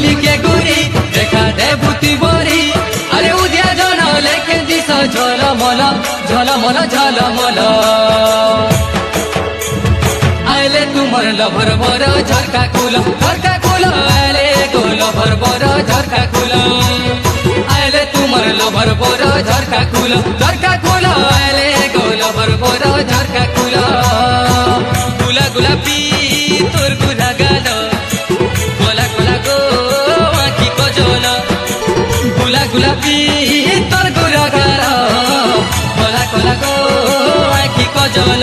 লিখে গুড়ি দেখা দে বুতি বরি আরে উদিয়া জন লেখে দিস ঝলমল ঝলমল ঝলমল আইলে তোমার লভর বর ঝরকা কুল আইলে গো লভর বর ঝরকা কুল আইলে তোমার লভর বর ঝরকা কুল আইলে গো লভর বর ঝরকা কুল গুলা গুলাপি তোর গুলা গাল গোলা গোলা গো আঁখি কজল গুলা গুলাপি তোর গুলা গাল গোলা গোলা গো আঁখি কজল